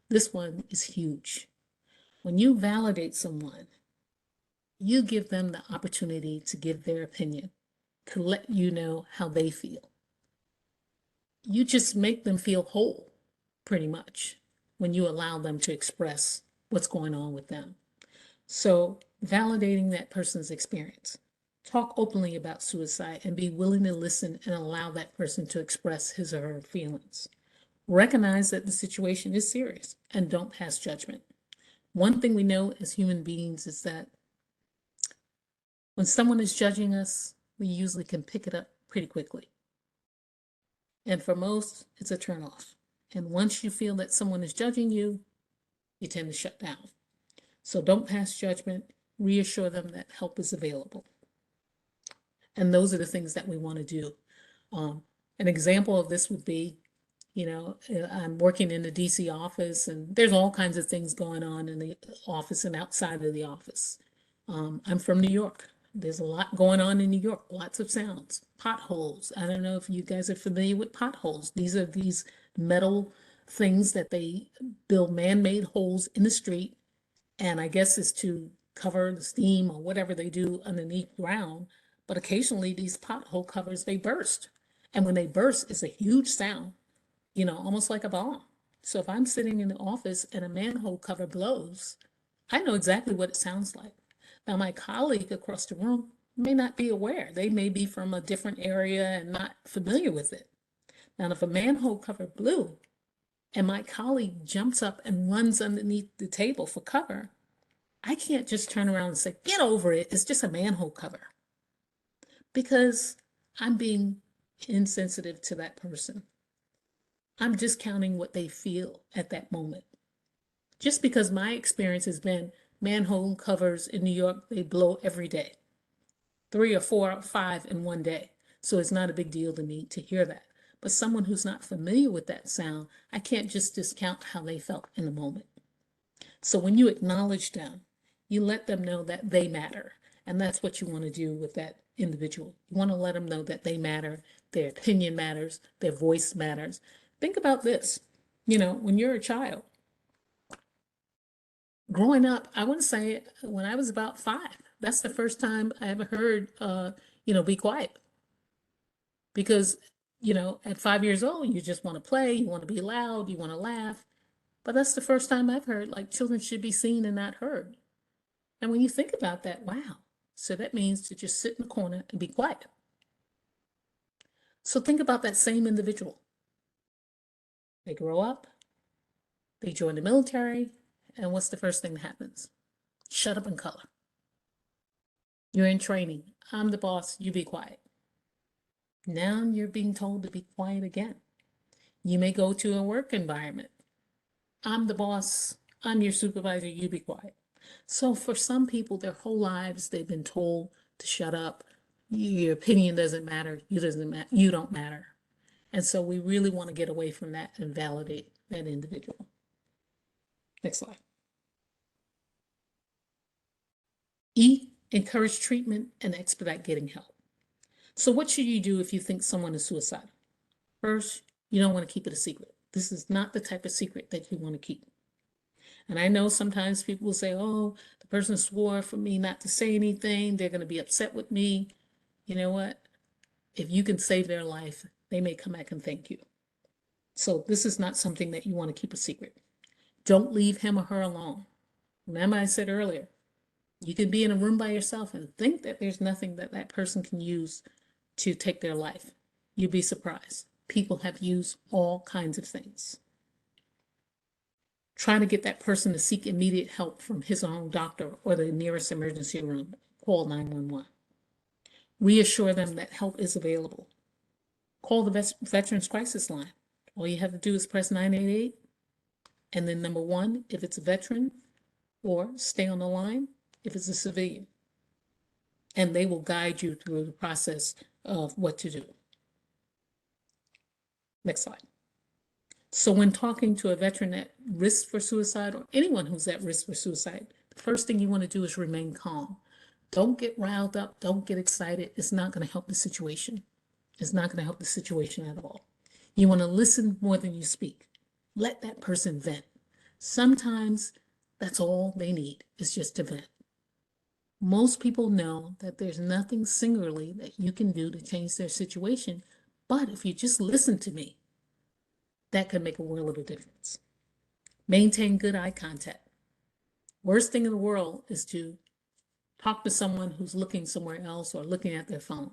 this one is huge. When you validate someone, you give them the opportunity to give their opinion, to let you know how they feel. You just make them feel whole, pretty much, when you allow them to express what's going on with them. So validating that person's experience. Talk openly about suicide and be willing to listen and allow that person to express his or her feelings. Recognize that the situation is serious and don't pass judgment. One thing we know as human beings is that when someone is judging us, we usually can pick it up pretty quickly. And for most, it's a turnoff. And once you feel that someone is judging you, you tend to shut down. So don't pass judgment. Reassure them that help is available. And those are the things that we want to do. An example of this would be, I'm working in the DC office, and there's all kinds of things going on in the office and outside of the office. I'm from New York. There's a lot going on in New York, lots of sounds, potholes. I don't know if you guys are familiar with potholes. These are these metal things that they build man-made holes in the street, and I guess it's to cover the steam or whatever they do underneath ground. But occasionally these pothole covers, they burst. And when they burst, it's a huge sound, almost like a bomb. So if I'm sitting in the office and a manhole cover blows, I know exactly what it sounds like. Now, my colleague across the room may not be aware. They may be from a different area and not familiar with it. Now, if a manhole cover blew and my colleague jumps up and runs underneath the table for cover, I can't just turn around and say, get over it, it's just a manhole cover. Because I'm being insensitive to that person. I'm discounting what they feel at that moment. Just because my experience has been manhole covers in New York, they blow every day. 3 or 4 or 5 in one day. So it's not a big deal to me to hear that. But someone who's not familiar with that sound, I can't just discount how they felt in the moment. So when you acknowledge them, you let them know that they matter. And that's what you want to do with that individual. You want to let them know that they matter, their opinion matters, their voice matters. Think about this. When you're a child, growing up, I want to say when I was about 5, that's the first time I ever heard, be quiet. Because, at 5 years old, you just want to play, you want to be loud, you want to laugh. But that's the first time I've heard, like, children should be seen and not heard. And when you think about that, wow. So that means to just sit in the corner and be quiet. So think about that same individual. They grow up, they join the military, and what's the first thing that happens? Shut up and color. You're in training. I'm the boss, you be quiet. Now you're being told to be quiet again. You may go to a work environment. I'm the boss, I'm your supervisor, you be quiet. So for some people, their whole lives, they've been told to shut up. Your opinion doesn't matter. You don't matter. And so we really want to get away from that and validate that individual. Next slide. E, encourage treatment and expedite getting help. So what should you do if you think someone is suicidal? First, you don't want to keep it a secret. This is not the type of secret that you want to keep. And I know sometimes people will say, oh, the person swore for me not to say anything. They're going to be upset with me. You know what? If you can save their life, they may come back and thank you. So this is not something that you want to keep a secret. Don't leave him or her alone. Remember I said earlier, you can be in a room by yourself and think that there's nothing that that person can use to take their life. You'd be surprised. People have used all kinds of things. Try to get that person to seek immediate help from his own doctor or the nearest emergency room. Call 911. Reassure them that help is available. Call the Veterans Crisis Line. All you have to do is press 988 and then number 1 if it's a veteran, or stay on the line if it's a civilian. And they will guide you through the process of what to do. Next slide. So when talking to a veteran at risk for suicide, or anyone who's at risk for suicide, the first thing you want to do is remain calm. Don't get riled up. Don't get excited. It's not going to help the situation. It's not going to help the situation at all. You want to listen more than you speak. Let that person vent. Sometimes that's all they need, is just to vent. Most people know that there's nothing singularly that you can do to change their situation, but if you just listen to me, that could make a world of a difference. Maintain good eye contact. Worst thing in the world is to talk to someone who's looking somewhere else or looking at their phone.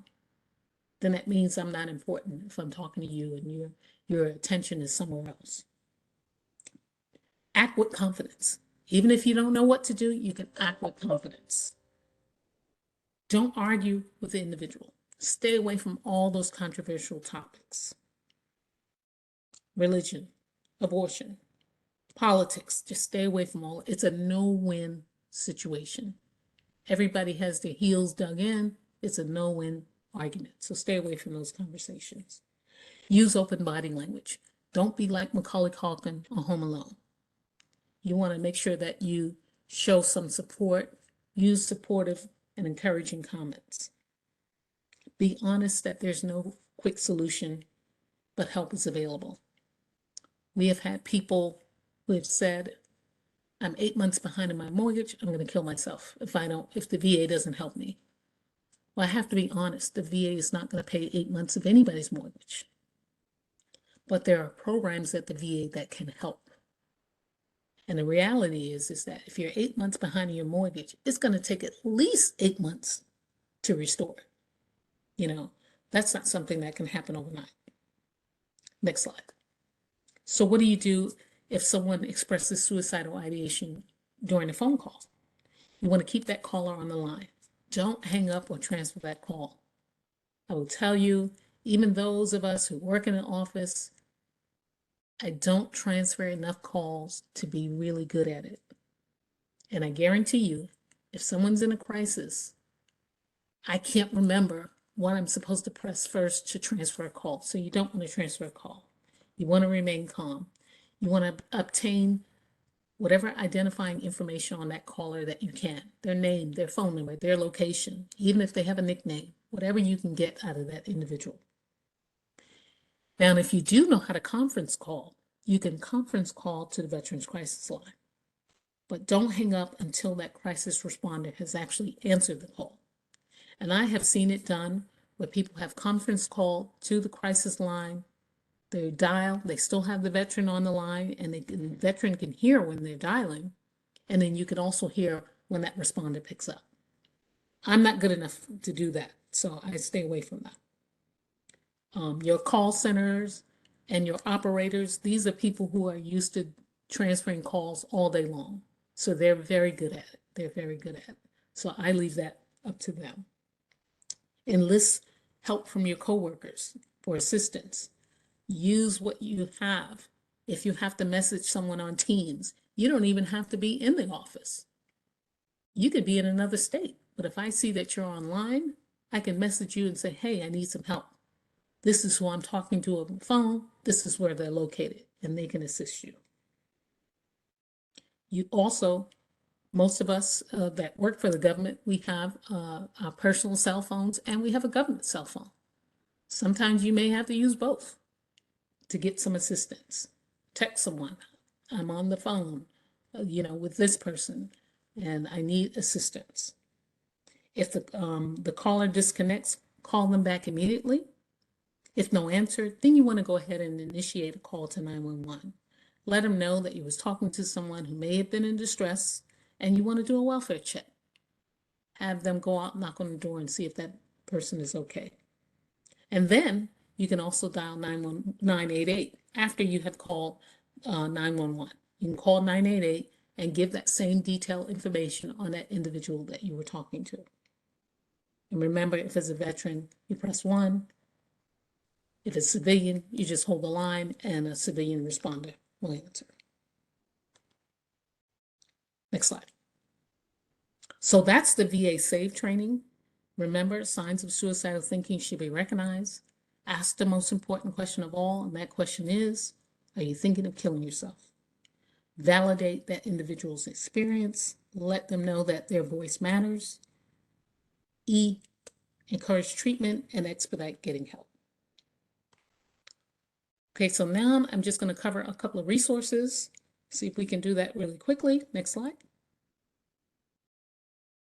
Then that means I'm not important if I'm talking to you and your attention is somewhere else. Act with confidence. Even if you don't know what to do, you can act with confidence. Don't argue with the individual. Stay away from all those controversial topics. Religion, abortion, politics, just stay away from all. It's a no-win situation. Everybody has their heels dug in. It's a no-win argument. So stay away from those conversations. Use open body language. Don't be like Macaulay Culkin on Home Alone. You want to make sure that you show some support. Use supportive and encouraging comments. Be honest that there's no quick solution, but help is available. We have had people who have said, I'm 8 months behind in my mortgage. I'm going to kill myself if the VA doesn't help me. Well, I have to be honest. The VA is not going to pay 8 months of anybody's mortgage. But there are programs at the VA that can help. And the reality is that if you're 8 months behind in your mortgage, it's going to take at least 8 months to restore. That's not something that can happen overnight. Next slide. So what do you do if someone expresses suicidal ideation during a phone call? You want to keep that caller on the line. Don't hang up or transfer that call. I will tell you, even those of us who work in an office, I don't transfer enough calls to be really good at it. And I guarantee you, if someone's in a crisis, I can't remember what I'm supposed to press first to transfer a call. So you don't want to transfer a call. You want to remain calm. You want to obtain whatever identifying information on that caller that you can. Their name, their phone number, their location, even if they have a nickname, whatever you can get out of that individual. Now, if you do know how to conference call, you can conference call to the Veterans Crisis Line. But don't hang up until that crisis responder has actually answered the call. And I have seen it done where people have conference call to the crisis line. They dial, they still have the veteran on the line, and the veteran can hear when they're dialing. And then you can also hear when that responder picks up. I'm not good enough to do that, so I stay away from that. Your call centers and your operators, these are people who are used to transferring calls all day long. So they're very good at it. They're very good at it. So I leave that up to them. Enlist help from your coworkers for assistance. Use what you have. If you have to message someone on Teams, you don't even have to be in the office. You could be in another state, but if I see that you're online, I can message you and say, hey, I need some help. This is who I'm talking to on the phone. This is where they're located, and they can assist you. You also, most of us that work for the government, we have our personal cell phones and we have a government cell phone. Sometimes you may have to use both to get some assistance. Text someone, I'm on the phone, with this person, and I need assistance. If the caller disconnects, call them back immediately. If no answer, then you want to go ahead and initiate a call to 911. Let them know that you was talking to someone who may have been in distress, and you want to do a welfare check. Have them go out, knock on the door, and see if that person is okay. And then you can also dial 988 after you have called 911. You can call 988 and give that same detailed information on that individual that you were talking to. And remember, if it's a veteran, you press 1. If it's civilian, you just hold the line and a civilian responder will answer. Next slide. So that's the VA S.A.V.E. training. Remember, signs of suicidal thinking should be recognized. Ask the most important question of all, and that question is, are you thinking of killing yourself? Validate that individual's experience. Let them know that their voice matters. E, encourage treatment and expedite getting help. Okay, so now I'm just going to cover a couple of resources. See if we can do that really quickly. Next slide.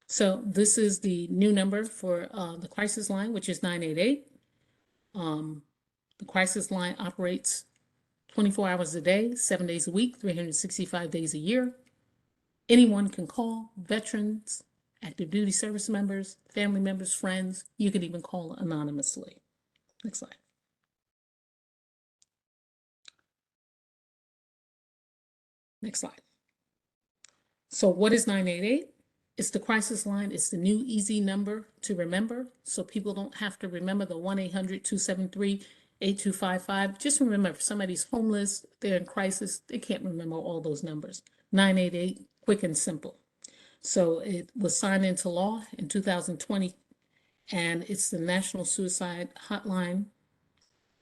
So this is the new number for the crisis line, which is 988. The crisis line operates 24 hours a day, 7 days a week, 365 days a year. Anyone can call, veterans, active duty service members, family members, friends. You can even call anonymously. Next slide. Next slide. So what is 988? It's the crisis line. It's the new easy number to remember. So people don't have to remember the 1-800-273-8255. Just remember, if somebody's homeless, they're in crisis, they can't remember all those numbers. 988, quick and simple. So it was signed into law in 2020, and it's the National Suicide Hotline,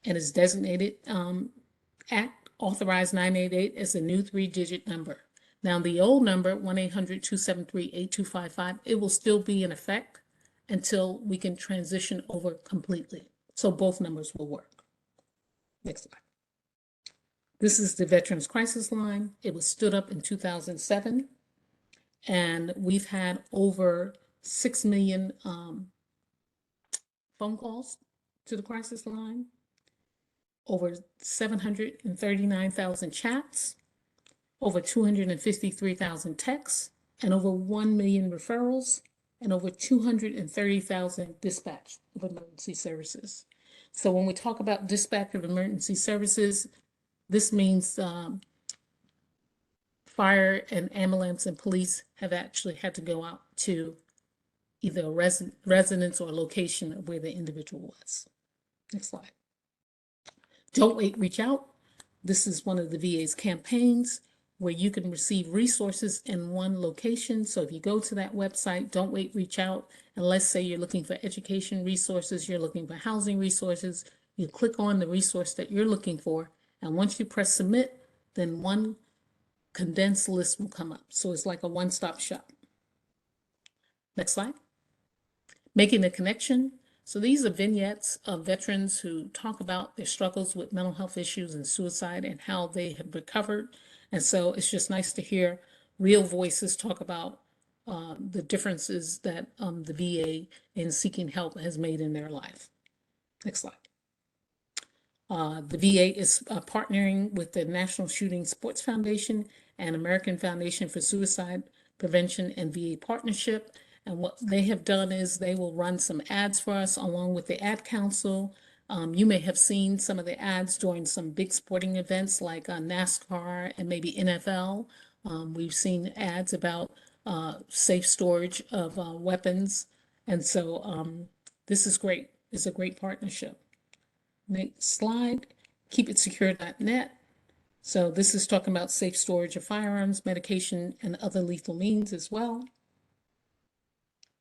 and is designated Act authorized 988 as a new 3-digit number. Now, the old number, 1-800-273-8255, it will still be in effect until we can transition over completely. So both numbers will work. Next slide. This is the Veterans Crisis Line. It was stood up in 2007, and we've had over 6 million phone calls to the crisis line, over 739,000 chats, over 253,000 texts, and over 1 million referrals, and over 230,000 dispatch of emergency services. So when we talk about dispatch of emergency services, this means fire and ambulance and police have actually had to go out to either a residence or a location of where the individual was. Next slide. Don't wait, reach out. This is one of the VA's campaigns where you can receive resources in one location. So if you go to that website, Don't Wait, Reach Out, and let's say you're looking for education resources, you're looking for housing resources, you click on the resource that you're looking for, and once you press submit, then one condensed list will come up. So it's like a one-stop shop. Next slide. Making the connection. So these are vignettes of veterans who talk about their struggles with mental health issues and suicide and how they have recovered. And so it's just nice to hear real voices talk about the differences that the VA in seeking help has made in their life. Next slide. The VA is partnering with the National Shooting Sports Foundation and American Foundation for Suicide Prevention and VA Partnership. And what they have done is they will run some ads for us along with the Ad Council. You may have seen some of the ads during some big sporting events like NASCAR and maybe NFL. We've seen ads about safe storage of weapons. And so this is great. It's a great partnership. Next slide. KeepItSecure.net. So this is talking about safe storage of firearms, medication, and other lethal means as well.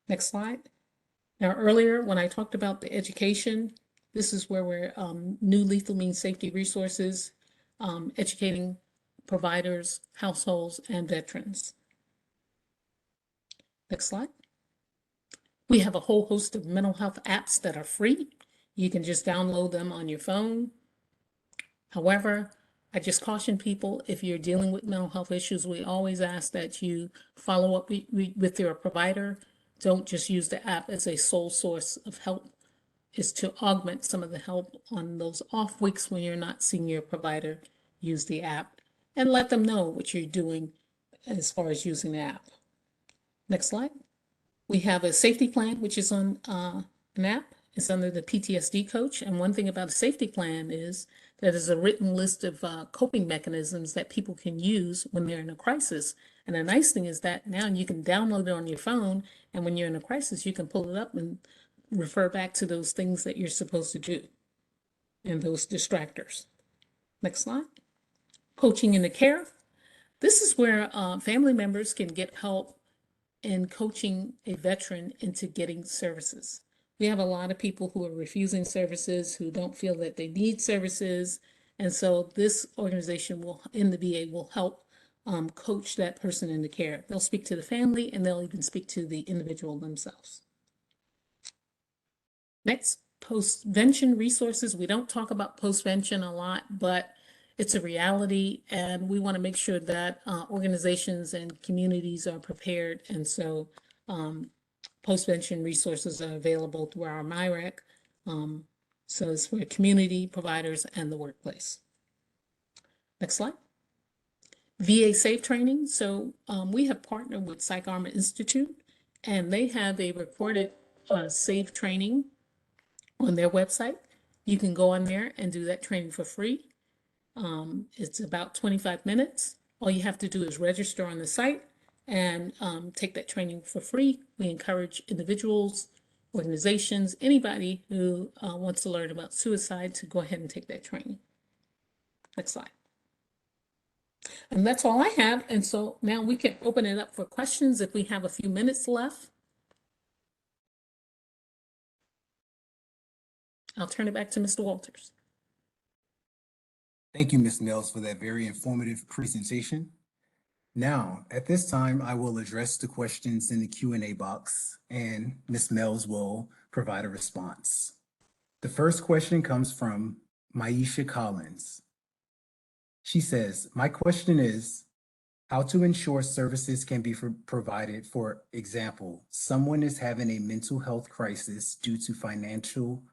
Next slide. Now, earlier when I talked about the education, this is where we're new lethal means safety resources, educating providers, households, and veterans. Next slide. We have a whole host of mental health apps that are free. You can just download them on your phone. However, I just caution people, if you're dealing with mental health issues, we always ask that you follow up with your provider. Don't just use the app as a sole source of help. Is to augment some of the help on those off weeks when you're not seeing your provider. Use the app and let them know what you're doing as far as using the app. Next slide. We have a safety plan, which is on an app. It's under the PTSD coach. And one thing about a safety plan is that there's a written list of coping mechanisms that people can use when they're in a crisis. And the nice thing is that now you can download it on your phone, and when you're in a crisis, you can pull it up and refer back to those things that you're supposed to do and those distractors. Next slide. Coaching in the care. This is where family members can get help in coaching a veteran into getting services. We have a lot of people who are refusing services, who don't feel that they need services. And so this organization will, in the VA, will help coach that person into care. They'll speak to the family and they'll even speak to the individual themselves. Next, postvention resources. We don't talk about postvention a lot, but it's a reality, and we want to make sure that organizations and communities are prepared. And so postvention resources are available through our MyRec. So it's for community providers and the workplace. Next slide. VA SAVE training. So we have partnered with Psych Armor Institute, and they have a recorded SAVE training on their website. You can go on there and do that training for free. It's about 25 minutes. All you have to do is register on the site and take that training for free. We encourage individuals, organizations, anybody who wants to learn about suicide to go ahead and take that training. Next slide. And that's all I have. And so now we can open it up for questions if we have a few minutes left. I'll turn it back to Mr. Walters. Thank you, Ms. Mells, for that very informative presentation. Now, at this time, I will address the questions in the Q&A box, and Ms. Mells will provide a response. The first question comes from Maisha Collins. She says, my question is, how to ensure services can be provided. For example, someone is having a mental health crisis due to financial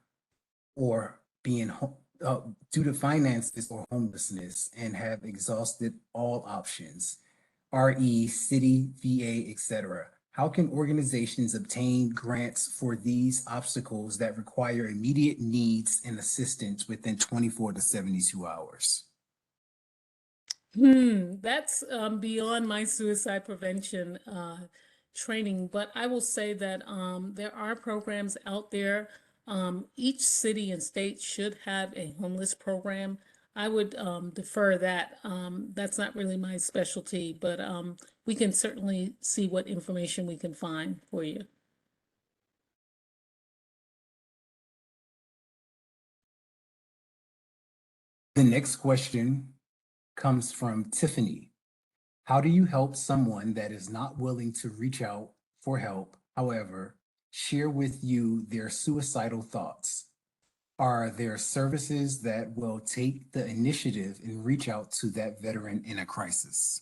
or due to finances or homelessness and have exhausted all options, RE, city, VA, etc. How can organizations obtain grants for these obstacles that require immediate needs and assistance within 24 to 72 hours? That's beyond my suicide prevention training, but I will say that there are programs out there. Each city and state should have a homeless program. I would defer that. That's not really my specialty, but we can certainly see what information we can find for you. The next question comes from Tiffany. How do you help someone that is not willing to reach out for help, however, share with you their suicidal thoughts? Are there services that will take the initiative and reach out to that veteran in a crisis?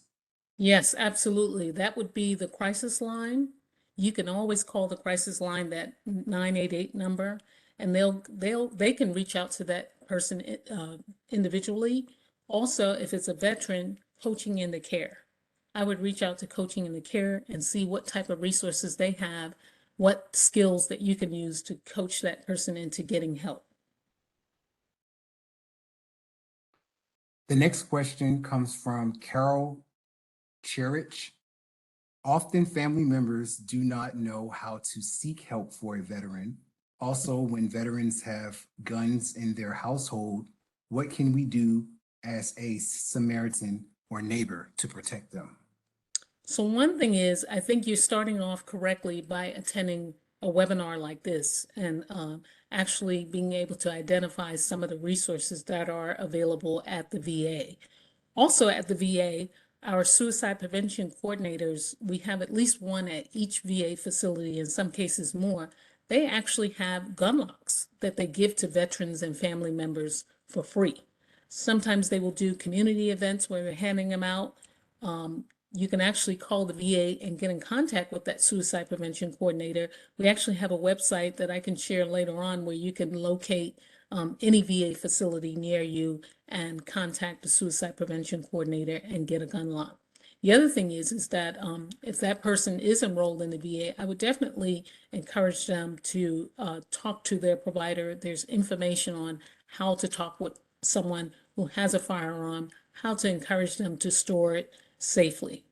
Yes, absolutely. That would be the crisis line. You can always call the crisis line, that 988 number, and they can reach out to that person individually. Also, if it's a veteran, coaching in the care. I would reach out to coaching in the care and see what type of resources they have, what skills that you can use to coach that person into getting help. The next question comes from Carol Cherich. Often family members do not know how to seek help for a veteran. Also, when veterans have guns in their household, what can we do as a Samaritan or neighbor to protect them? So one thing is, I think you're starting off correctly by attending a webinar like this and actually being able to identify some of the resources that are available at the VA. Also at the VA, our suicide prevention coordinators, we have at least one at each VA facility, in some cases more. They actually have gun locks that they give to veterans and family members for free. Sometimes they will do community events where they're handing them out. You can actually call the VA and get in contact with that suicide prevention coordinator. We actually have a website that I can share later on where you can locate any VA facility near you and contact the suicide prevention coordinator and get a gun lock. The other thing is that if that person is enrolled in the VA, I would definitely encourage them to talk to their provider. There's information on how to talk with someone who has a firearm, how to encourage them to store it safely.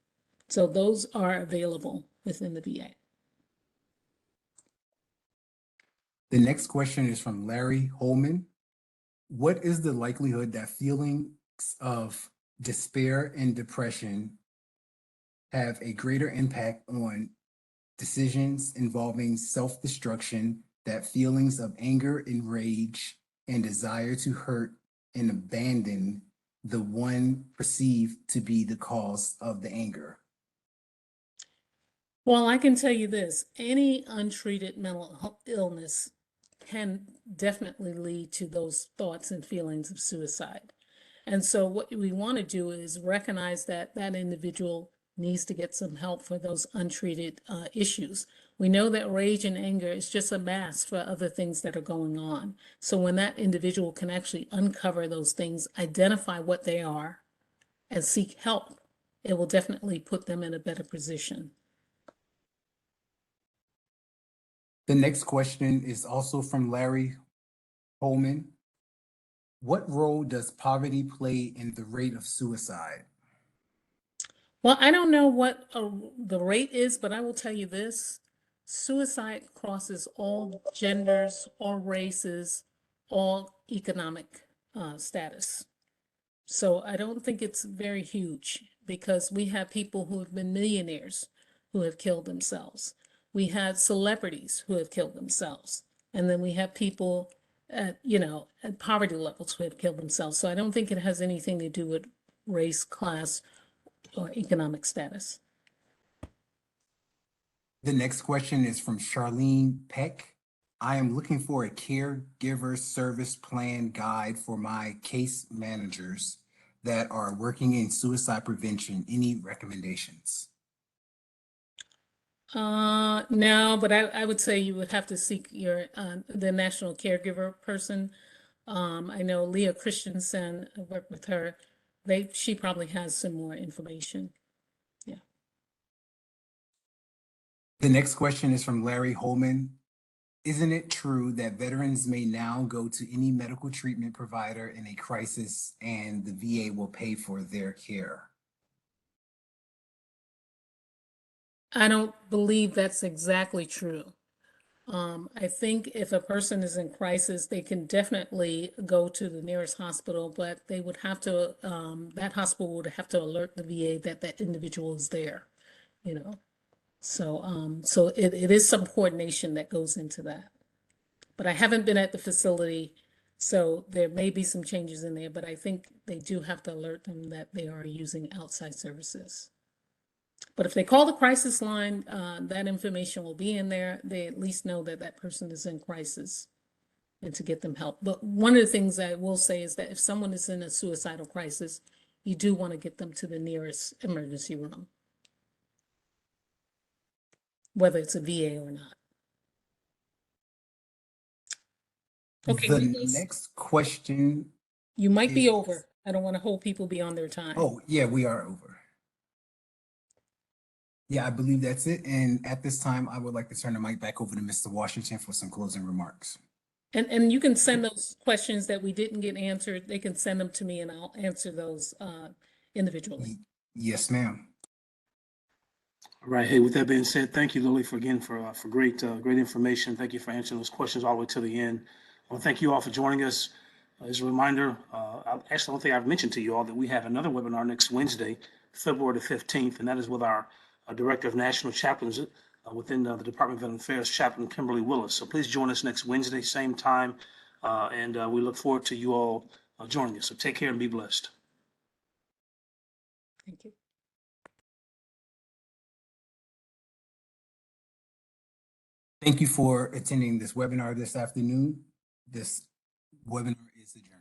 So those are available within the VA. The next question is from Larry Holman. What is the likelihood that feelings of despair and depression have a greater impact on decisions involving self-destruction than feelings of anger and rage and desire to hurt and abandon the one perceived to be the cause of the anger? Well, I can tell you this, any untreated mental illness can definitely lead to those thoughts and feelings of suicide. And so what we want to do is recognize that that individual needs to get some help for those untreated issues. We know that rage and anger is just a mask for other things that are going on. So when that individual can actually uncover those things, identify what they are, and seek help, it will definitely put them in a better position. The next question is also from Larry Holman. What role does poverty play in the rate of suicide? Well, I don't know what the rate is, but I will tell you this. Suicide crosses all genders, all races, all economic status. So I don't think it's very huge because we have people who have been millionaires who have killed themselves. We had celebrities who have killed themselves. And then we have people at, at poverty levels who have killed themselves. So I don't think it has anything to do with race, class, or economic status. The next question is from Charlene Peck. I am looking for a caregiver service plan guide for my case managers that are working in suicide prevention. Any recommendations? No, but I would say you would have to seek the national caregiver person. I know Leah Christensen, I worked with her. She probably has some more information. Yeah. The next question is from Larry Holman. Isn't it true that veterans may now go to any medical treatment provider in a crisis and the VA will pay for their care? I don't believe that's exactly true. I think if a person is in crisis, they can definitely go to the nearest hospital, but they would have to, that hospital would have to alert the VA that that individual is there, you know. So it is some coordination that goes into that. But I haven't been at the facility, so there may be some changes in there, but I think they do have to alert them that they are using outside services. But if they call the crisis line, that information will be in there. They at least know that that person is in crisis and to get them help. But one of the things I will say is that if someone is in a suicidal crisis, you do want to get them to the nearest emergency room, whether it's a VA or not. Okay, The Nicholas, next question you might be is, over. I don't want to hold people beyond their time. oh, yeah, we are over. Yeah, I believe that's it. And at this time, I would like to turn the mic back over to Mr. Washington for some closing remarks. And you can send those questions that we didn't get answered, they can send them to me and I'll answer those individually. Yes, ma'am. All right. Hey, with that being said, thank you, Lillie, for great information. Thank you for answering those questions all the way to the end. I want to thank you all for joining us. As a reminder, I actually don't think I've mentioned to you all that we have another webinar next Wednesday, February the 15th, and that is with our Director of National Chaplains within the Department of Veteran Affairs, Chaplain Kimberly Willis. So please join us next Wednesday, same time, and we look forward to you all joining us. So take care and be blessed. Thank you. Thank you for attending this webinar this afternoon. This webinar is adjourned.